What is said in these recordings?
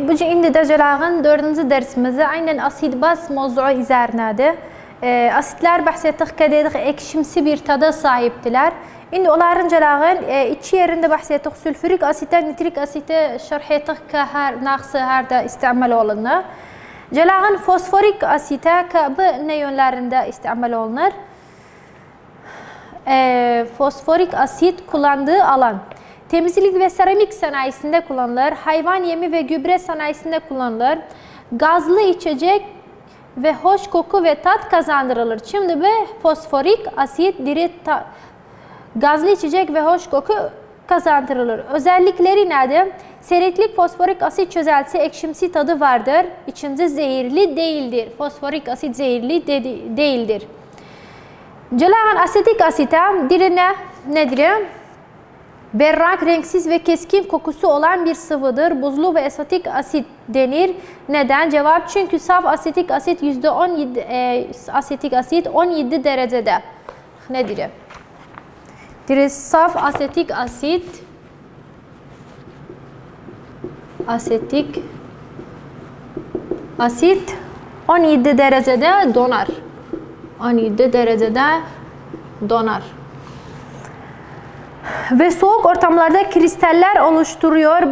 indi de Celağın 4. dersimizde aynen asid baz mevzuu üzerinedir. Asitler bahsettik ki dedik ekşimsi bir tada sahiptiler. İndi onların Celağın iki yerinde bahsettik sülfürik asitten nitrik asite şerh ettik ki her naqsı her da istimal olunur. Celağın fosforik asite ki bu ne yönlerinde istimal olunur? Fosforik asit kullandığı alan. Temizlik ve seramik sanayisinde kullanılır, hayvan yemi ve gübre sanayisinde kullanılır, gazlı içecek ve hoş koku ve tat kazandırılır. Şimdi bu fosforik asit gazlı içecek ve hoş koku kazandırılır. Özellikleri nedir? Seyriklik fosforik asit çözeltisi ekşimsi tadı vardır. İçinde zehirli değildir. Fosforik asit zehirli değildir. Celağın asetik asite dirine nedir? Berrak, renksiz ve keskin kokusu olan bir sıvıdır. Buzlu ve asetik asit denir. Neden? Cevap çünkü saf asetik asit asetik asit 17 derecede. Nedir? Saf asetik asit asit 17 derecede donar. 17 derecede donar. Ve soğuk ortamlarda kristaller oluşturuyor.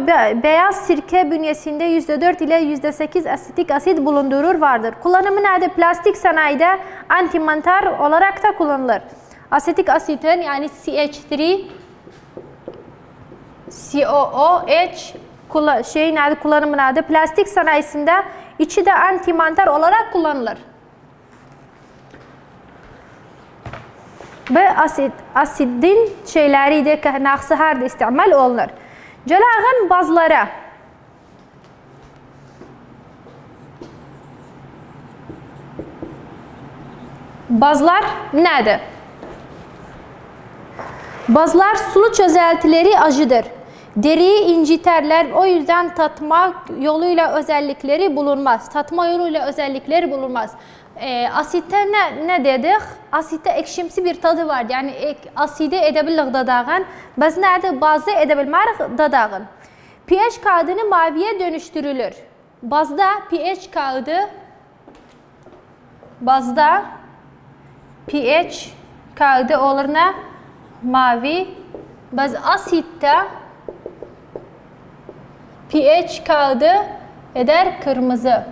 Beyaz sirke bünyesinde %4 ile %8 asetik asit bulundurur vardır. Kullanımı nerede? Plastik sanayide antimantar olarak da kullanılır. Asetik asitin yani CH3 COOH nerede kullanımı nerede? Plastik sanayisinde içi de antimantar olarak kullanılır. Bu asidin şeyleri de naqsı harda istimal olunur. Celağın bazları. Bazlar nedir? Bazlar sulu çözeltileri acıdır. Deriyi inciterler. O yüzden tatma yoluyla özellikleri bulunmaz. Tatma yoluyla özellikleri bulunmaz. Asitte ne dedik? Asitte ekşimsi bir tadı var. Yani aside edebilir dadağın. Biz nerede bazı edebilmek dadağın. pH kağıdını maviye dönüştürülür. Bazda pH kağıdı olur ne? Mavi. Biz asitte pH kağıdı eder kırmızı.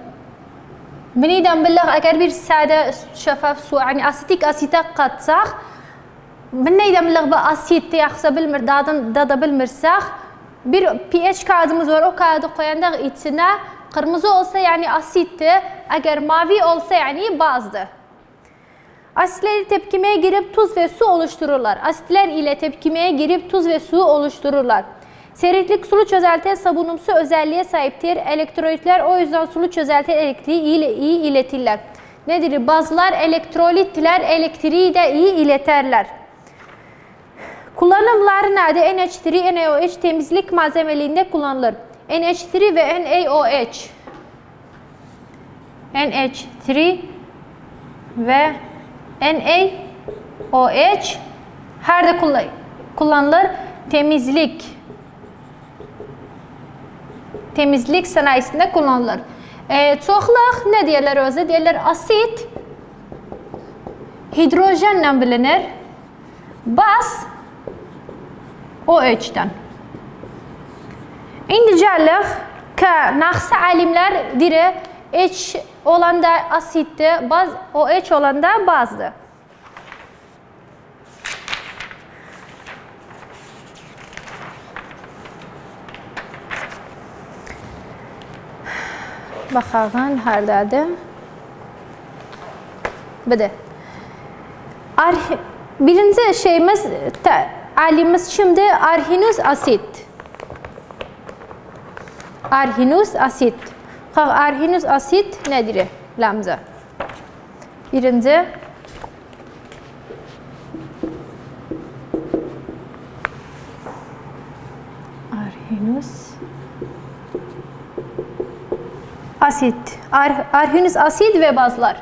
Meniden billah eğer bir sade şeffaf su yani asetik asite katsak meniden billah bu asite yaxsa bilmir dada bilmirsek bir pH kağıdımız var o kağıdı koyanda içine kırmızı olsa yani asitти eğer mavi olsa yani bazdı. Asitleri tepkimeye girip tuz ve su oluştururlar. Asitler ile tepkimeye girip tuz ve su oluştururlar. Seyriklik sulu çözelti sabunumsu özelliğe sahiptir. Elektrolitler o yüzden sulu çözelti elektriği iyi iletirler. Nedir? Bazlar elektrolitler elektriği de iyi iletirler. Kullanımları nerede? NH3, NaOH temizlik malzemeliğinde kullanılır. NH3 ve NaOH. NH3 ve NaOH her de kullanılır. Temizlik sanayisinde kullanılır. Çoxluq ne deyirlər özü? Deyirlər asit hidrojenlə bilinir. Baz OH-dən. İndi gəlirik ki, naqsı alimlər deyir H olanda asitdir, baz OH olanda bazdır. Baxağın hardadır? Budur. Birinci şeyimiz, alimimiz şimdi arhinuz asit. Arhinuz asit. Arhinuz asit nedir? Lamza. Birinci. Arhinuz asit. Arhinuz asit ve bazlar.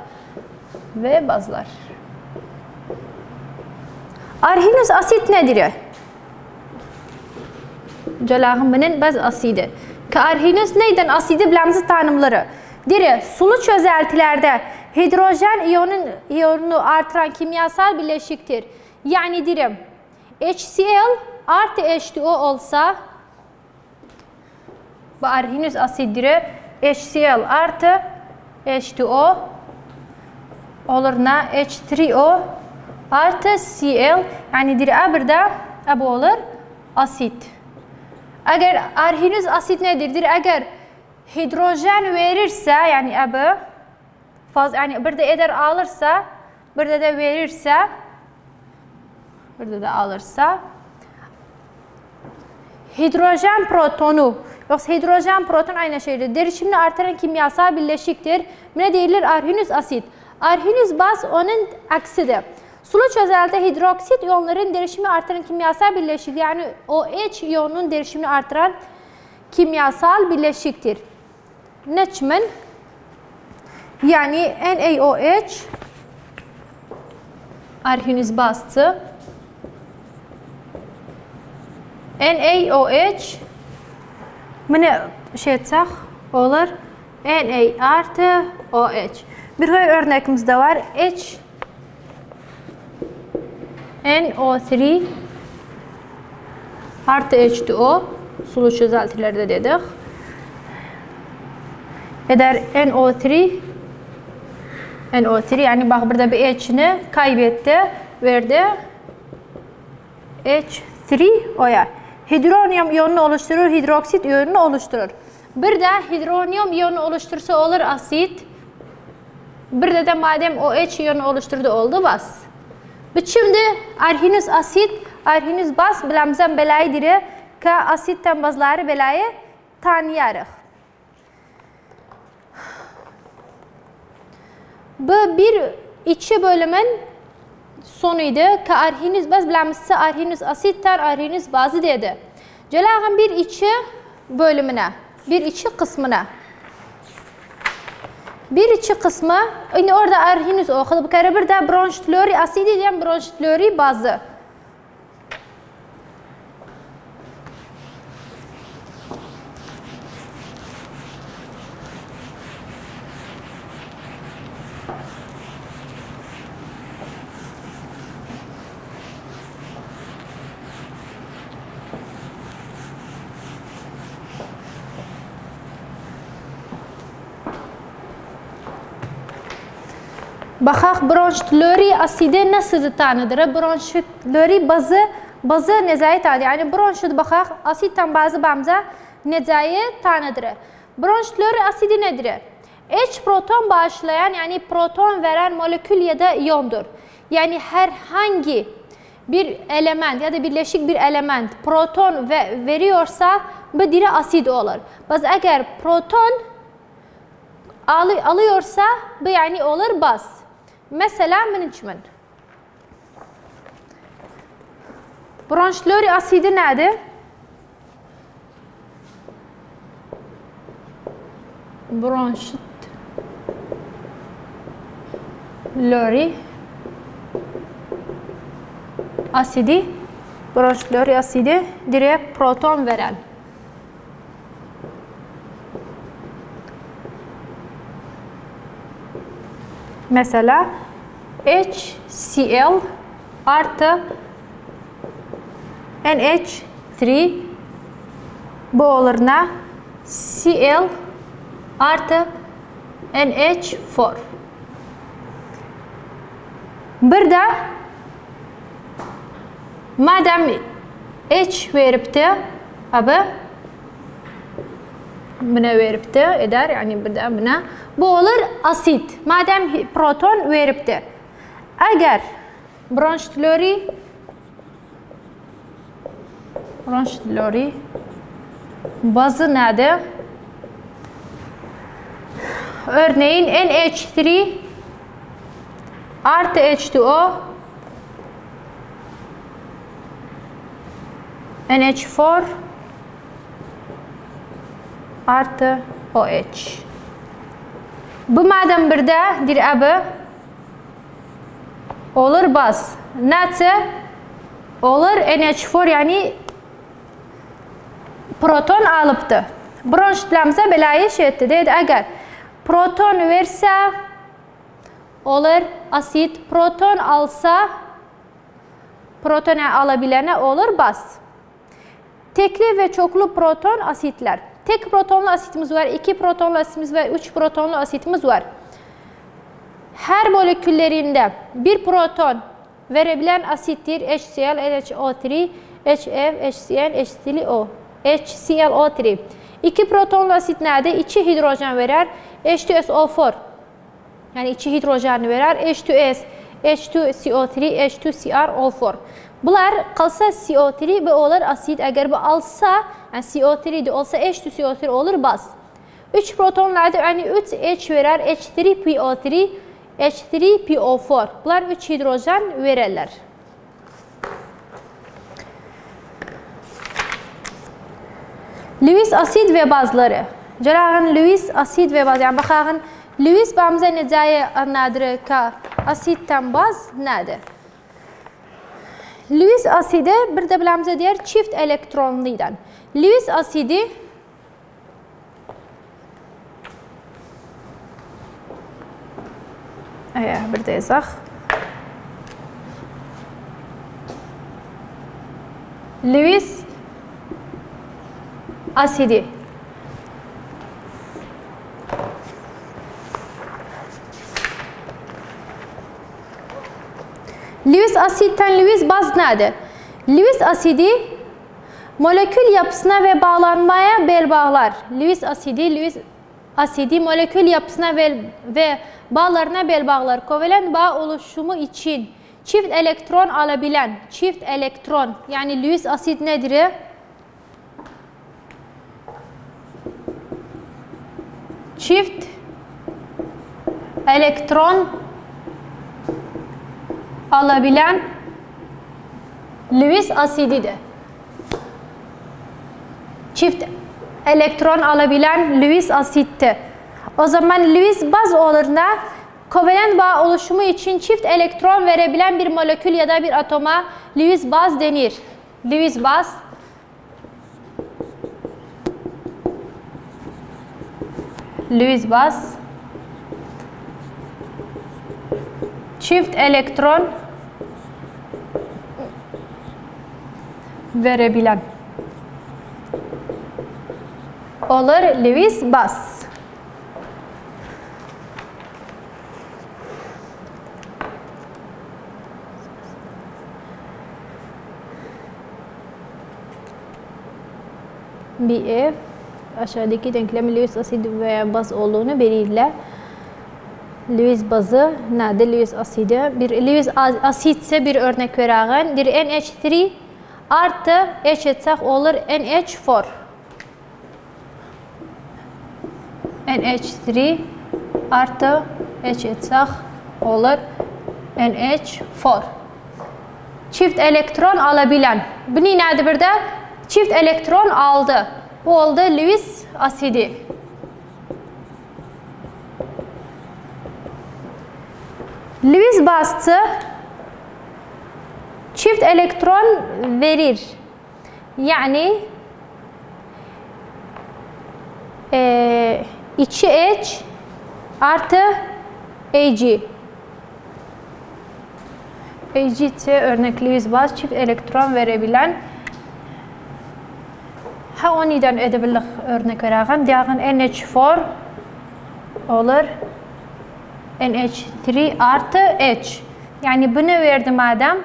Arhinuz asit nedir? Celağın binin baz asidi. Arhinüs neyden asidi biləmiz tanımları? Diri, sulu çözeltilerde hidrojen iyonunu artıran kimyasal bileşiktir. Yani dirim, HCl artı H2O olsa, bu arhinüs asidiri HCl artı H2O olur na H3O artı Cl, yani diri burada bu olur asit. Eğer arhinüs asit nedir? Diri eğer hidrojen verirse, yani abi yani burada eder alırsa, burada da verirse, burada da alırsa, hidrojen protonu, yoksa hidrojen proton aynı şeydir. Derişimini artıran kimyasal bileşiktir. Ne değildir? Arhinüs asit. Arhinüs baz onun aksidir. Sulu çözeltide hidroksit iyonların derişimini artıran kimyasal bileşik, yani OH iyonunun derişimini artıran kimyasal bileşiktir. Neçmen? Yani NaOH arhinüs bastı. NaOH bunu şey etsek olur. Na artı OH. Bir örneğimiz de var. NO3 artı H2O sulu çözeltilerde dedik. Eder NO3 yani bak burada bir H'ini kaybetti, verdi. H3O'ya. Hidronyum iyonunu oluşturur, hidroksit iyonunu oluşturur. Burada hidronyum iyonu oluştursa olur asit. Burada da madem OH iyonu oluşturdu oldu baz. Şimdi arhinüs asit, arhinüs baz bilemizden belayıdır ki asitten bazıları belayı tanıyarıq. Bu bir iki bölümün sonuydu ki arhinüs baz bilemizse arhinüs asitten arhinüs bazı dedi. Gelağın bir iki bölümüne, bir iki kısmına. Bir iki kısmı, yani orada arhinüs okudu. Bu kere bir de bronştülori asidi diyen bronştülori bazı. Baxaq bronştülori asidi nasıl tanıdır? Bronştülori bazı necəyi tanıdır? Yani bronştülori baxaq asitten bazı bamza necəyi tanıdır? Bronştülori asidi nedir? H proton bağışlayan, yani proton veren molekül ya da iyondur. Yani herhangi bir element ya da birleşik bir element proton veriyorsa bu diri asid olur. Baz eğer proton alıyorsa bu yani olur baz. Mesela management. Bronştülori asidi nedir? Bronştülori asidi, bronştülori asidi direkt proton veren. Mesela HCl artı NH3 bu olur ne? Cl artı NH4. Burada madem H veripti abi buna veripti eder, yani burada buna bu olur asit. Madem proton veripti. Eğer bronştülori bazı nedir? Örneğin NH3 artı H2O NH4 artı OH. Bu madem burada dir abi olur baz. Nasıl? Olur NH4 yani proton alıptı. Bronş biləmizə belə iş etdi. Deyir, əgər proton versə, olur asid. Proton alsa, proton ala bilənə olur baz. Tekli ve çoklu proton asitler. Tek protonlu asitimiz var, 2 protonlu asitimiz var, 3 protonlu asitimiz var. Her moleküllerinde bir proton verebilen asittir. HCl, NHO3, HF, HCl, H3O. HClO3. 2 protonlu asit nerede? 2 hidrojen verer. H2SO4. Yani 2 hidrojen verer. H2S, H2CO3, H2CrO4. Bunlar qalsa CO3 və olur asid. Əgər bu alsa, yəni CO3 olsa H2CO3 olur baz. 3 protonlardır, yəni 3H verər, H3PO3, H3PO4. Bunlar 3 hidrojen verərlər. Lewis asid və bazları. Cərağın Lewis asid və baz. Yəni baxağın Lewis bağımıza necəyə nədir ki, asiddən baz nədir? Lewis asidi bir de biləmizə deyər çift elektronluydan. Lewis asidi bir de yazaq. Lewis asidi. Lewis asitten Lewis baz nedir? Lewis asidi molekül yapısına ve bağlanmaya bel bağlar. Lewis asidi molekül yapısına ve bağlarına bel bağlar. Kovalent bağ oluşumu için çift elektron alabilen, çift elektron yani Lewis asid nedir? Çift elektron alabilen Lewis asididir. Çift elektron alabilen Lewis asittir. O zaman Lewis baz oluruna kovalent bağ oluşumu için çift elektron verebilen bir molekül ya da bir atoma Lewis baz denir. Lewis baz çift elektron verebilen olur Lewis baz. BF aşağıdaki denklemi Lewis asidi veya baz olduğunu verirler. Lewis bazı nədir? Lewis asidi. Bir Lewis asid ise bir örnek verəğin. Bir NH3 artı H etsək olur NH4. NH3 artı H etsək olur NH4. Çift elektron alabilen. Bu nədir burada? Çift elektron aldı. Bu oldu Lewis asidi. Lewis bazı çift elektron verir. Yani 2H artı Ag. Ag ise örnek Lewis baz çift elektron verebilen. Ha oniden edebilir örnek verəğin. Deyəğin NH4 olur. NH3 artı H. Yani bunu verdi madem.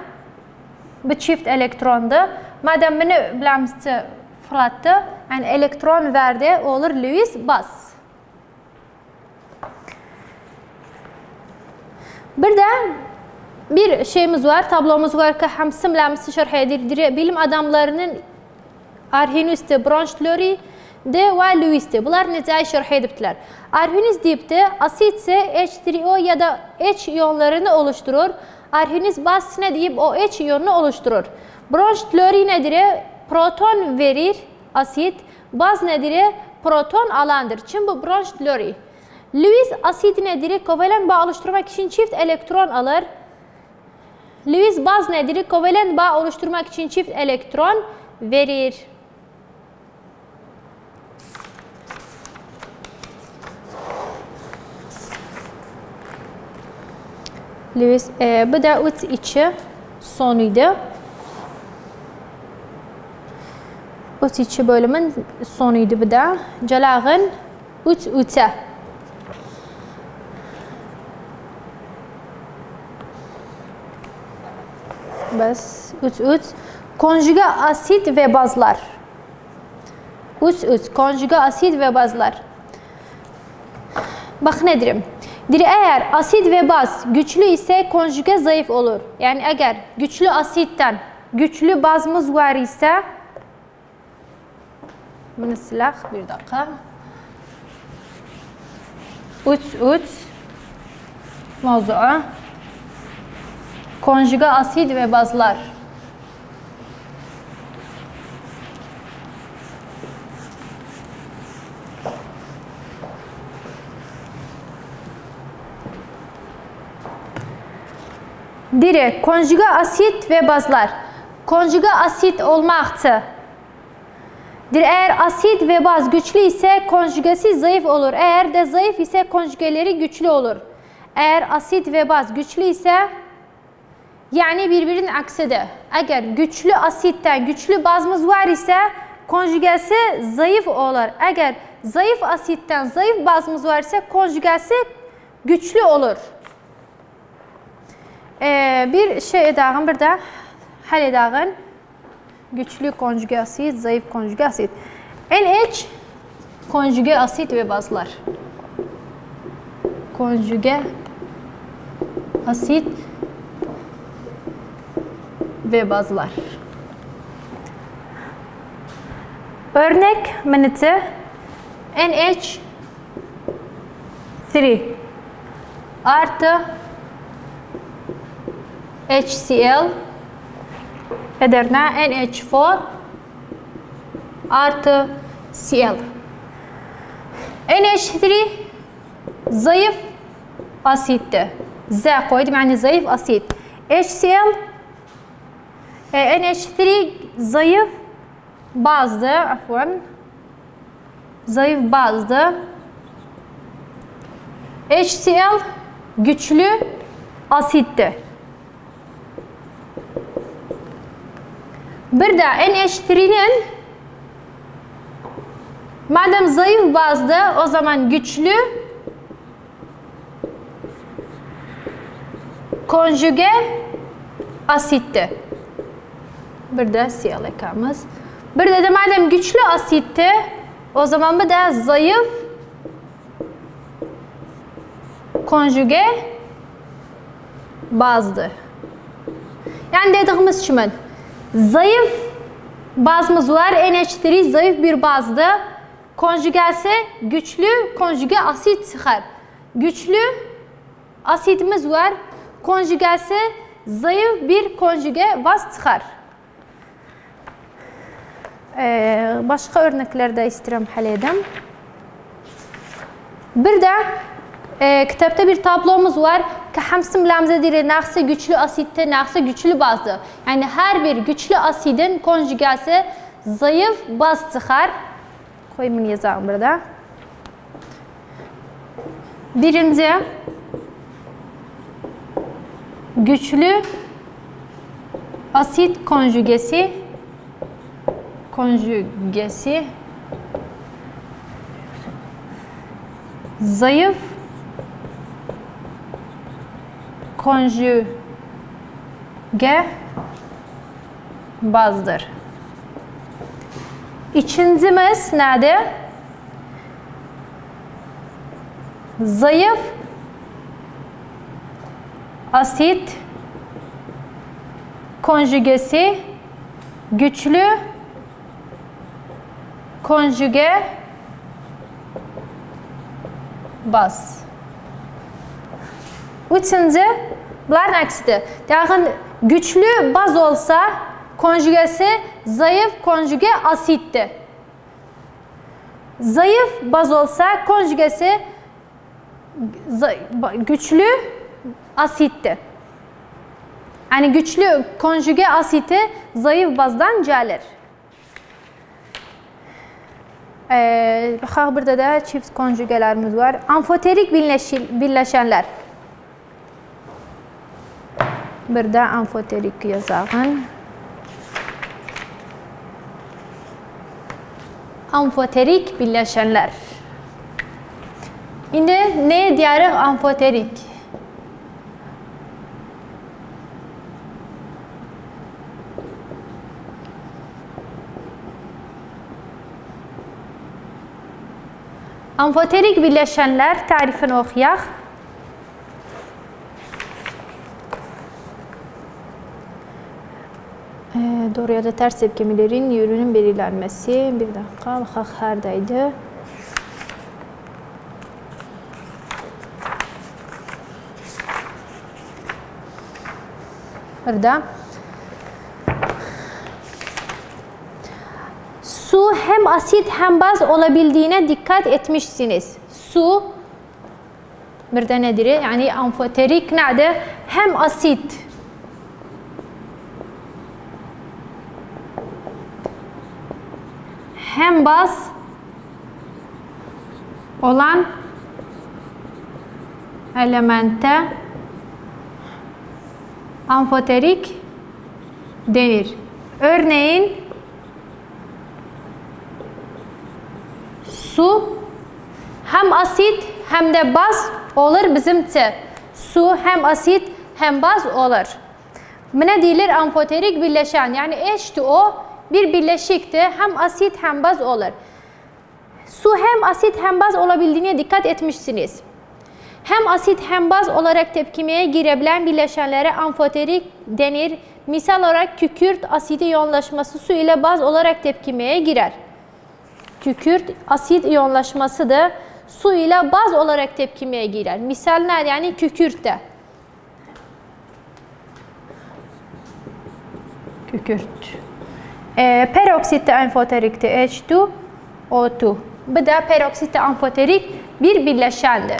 Bu çift elektrondu. Madem bunu biləmizcə fırlattı. Yani elektron verdi. Olur Lewis baz. Bir de bir şeyimiz var. Tablomuz var ki hamısı biləmizcə şərh edir. Bilim adamlarının Arrhenius'te, Branch-Lowry de ve Lewis'te. Bunlar necə şərh edibdilər. Arrhenius deyibdi, asid ise H3O ya da H iyonlarını oluşturur. Arrhenius baz ne deyib o H iyonunu oluşturur. Branch-Lowry nedir? Proton verir asid. Baz nedir? Proton alandır. Çin bu Branch-Lowry. Lewis asidi nedir? Kovalent bağ oluşturmak için çift elektron alır. Lewis baz nedir? Kovalent bağ oluşturmak için çift elektron verir. Lewis. Bu da 3-2 sonuydu. 3-2 bölümün sonuydu bu da. Calağın 3-3'e. Bas 3-3. Konjuga asit ve bazlar. 3-3. Konjuga asit ve bazlar. Bak nedir? Eğer asit ve baz güçlü ise konjuge zayıf olur. Yani eğer güçlü asitten güçlü bazımız var ise bunu silah bir dakika. 3-3 mevzuu konjuge asit ve bazlar. Dire konjuge asit ve bazlar. Konjuge asit olmaktı. Eğer asit ve baz güçlü ise konjugesi zayıf olur. Eğer de zayıf ise konjugeleri güçlü olur. Eğer asit ve baz güçlü ise yani birbirinin aksidir. Eğer güçlü asitten güçlü bazımız var ise konjugesi zayıf olur. Eğer zayıf asitten zayıf bazımız var ise konjugesi güçlü olur. Bir şey edağın burada hal edağın güçlü konjuge asit, zayıf konjuge asit. NH konjuge asit ve bazlar. Konjuge asit ve bazlar. Örnek miniti NH3 artı HCl ederine NH4 artı Cl. NH3 zayıf asitti. Z koydum yani zayıf asit. HCl NH3 zayıf bazdı. Afwan. Zayıf bazdı. HCl güçlü asitti. Bir de NH3'nin madem zayıf bazdı o zaman güçlü konjuge asitti. Bir de Cl ekamız. Bir de madem güçlü asitti o zaman bir de zayıf konjuge bazdı. Yani dediğimiz şimdi zayıf bazımız var. NH3 zayıf bir bazdı. Konjugesi güçlü konjuge asit çıkar. Güçlü asitimiz var. Konjugesi zayıf bir konjuge baz çıkar. Başka örneklerde istedim hal edeyim. Bir de kitapta bir tablomuz var ki hamsi mülamze dire naksı güçlü asitte naksı güçlü bazdı. Yani her bir güçlü asidin konjugası zayıf baz çıkar. Koyayım yazalım burada. Birinci güçlü asit konjugesi zayıf konjuge bazdır. İkincimiz nedir? Zayıf asit konjugesi güçlü konjuge baz. Üçüncü, bunların aksidir. Yani güçlü baz olsa konjugesi zayıf konjuge asitti. Zayıf baz olsa konjugesi güçlü asitti. Yani güçlü konjuge asiti zayıf bazdan gelir. Burada da çift konjugelerimiz var. Amfoterik birleşenler. Bir de amfoterik yazağın. Amfoterik birleşenler. Şimdi ne diyarıq amfoterik? Amfoterik birleşenler tarifini oxuyaq. Doğru ya da ters tepkimelerin yönünün belirlenmesi. Bir dakika, baxaq hardaydı. Burada. Su hem asit hem baz olabildiğine dikkat etmişsiniz. Su burada nedir? Yani amfoterik nedir? Hem asit hem baz olan elemente amfoterik denir. Örneğin su hem asit hem de baz olur bizimce. Su hem asit hem baz olur. Ne deyilir amfoterik birleşen? Yani H2O bir birleşiktir. Hem asit hem baz olur. Su hem asit hem baz olabildiğine dikkat etmişsiniz. Hem asit hem baz olarak tepkimeye girebilen bileşenlere amfoterik denir. Misal olarak kükürt asidi iyonlaşması su ile baz olarak tepkimeye girer. Kükürt asit iyonlaşması da su ile baz olarak tepkimeye girer. Misal ne? Yani kükürtte. Kükürt. Peroksitte amfoterikte H2O2. Bu da peroksitte amfoterik bir bileşendir.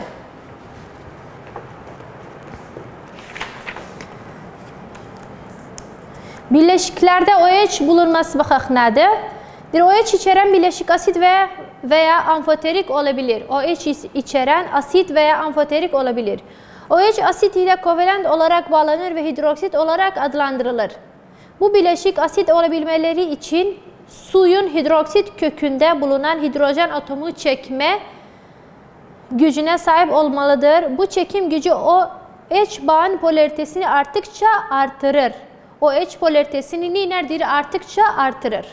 Bileşiklerde OH bulunması baxaq nədir? OH içeren bileşik asit veya amfoterik olabilir. OH içeren asit veya amfoterik olabilir. OH asit ile kovalent olarak bağlanır ve hidroksit olarak adlandırılır. Bu bileşik asit olabilmeleri için suyun hidroksit kökünde bulunan hidrojen atomu çekme gücüne sahip olmalıdır. Bu çekim gücü OH bağın polaritesini arttıkça artırır. OH polaritesini nedir? Arttıkça artırır.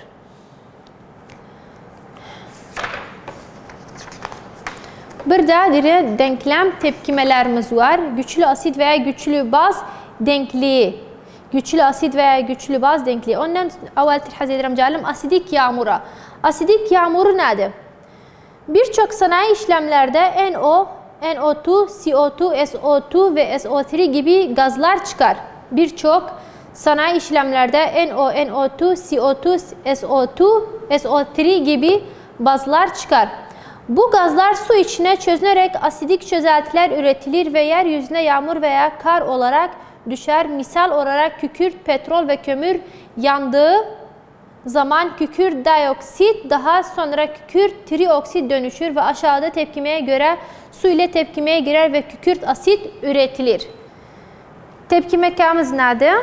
Burada denklem tepkimelerimiz var. Güçlü asit veya güçlü baz denkliği. Güçlü asit veya güçlü baz denkliği. Ondan evvel terhaz edirəm gəlim asidik yağmura. Asidik yağmuru nedir? Birçok sanayi işlemlerde NO, NO2, CO2, SO2 ve SO3 gibi gazlar çıkar. Birçok sanayi işlemlerde NO, NO2, CO2, SO2, SO3 gibi bazlar çıkar. Bu gazlar su içine çözünerek asidik çözeltiler üretilir ve yeryüzüne yağmur veya kar olarak düşer. Misal olarak kükürt, petrol ve kömür yandığı zaman kükürt dioksit daha sonra kükürt trioksit dönüşür ve aşağıda tepkimeye göre su ile tepkimeye girer ve kükürt asit üretilir. Tepki mekanımız nedir?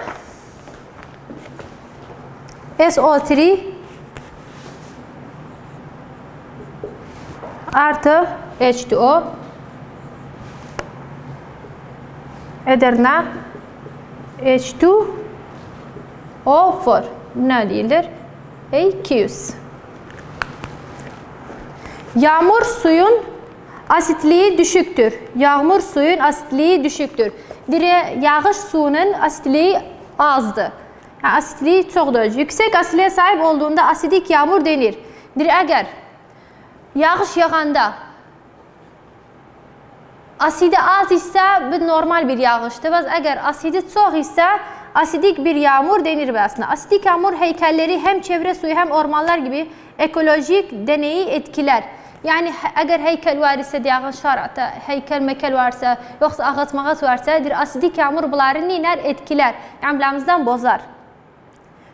SO3 artı H2O edirne H2O4 ne değildir? Aqueous. Yağmur suyun asitliği düşüktür. Yağmur suyun asitliği düşüktür. Yağış suyunun asitliği azdır. Yani asitliği çoxdur. Yüksek asitliğe sahip olduğunda asidik yağmur denir. Eğer yağış yağanda asidi az ise bu normal bir yağışdır. Eğer asidi çox ise asidik bir yağmur denir aslında. Asidik yağmur heykelleri hem çevre suyu hem ormanlar gibi ekolojik deneyi etkiler. Yani eğer heykel var ise yağışlar, heykel mekel varsa, yoksa ağaç mağaç varsa asidik yağmur bunları neler etkiler? Emlamızdan bozar.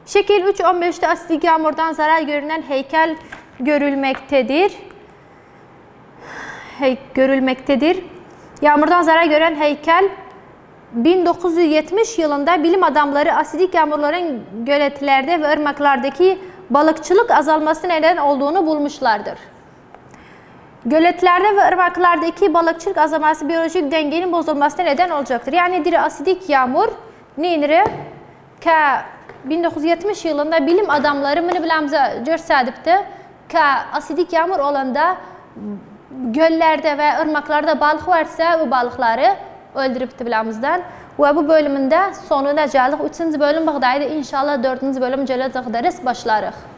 Şekil 3.15'te asidik yağmurdan zarar görünen heykel görülmektedir. Yağmurdan zarar gören heykel 1970 yılında bilim adamları asidik yağmurların göletlerde ve ırmaklardaki balıkçılık azalması neden olduğunu bulmuşlardır. Göletlerde ve ırmaklardaki balıkçılık azalması biyolojik dengenin bozulmasına neden olacaktır. Yani bir asidik yağmur neyinir? 1970 yılında bilim adamları bunu bilimimize gösterdi ki asidik yağmur olanda göllerde ve ırmaklarda balık varsa bu balıkları öldürüp bilimimizden. Ve bu bölümünde sonuna geldik. 3. bölüm buradaydı. İnşallah 4. bölüm gələcək ders başlarıq.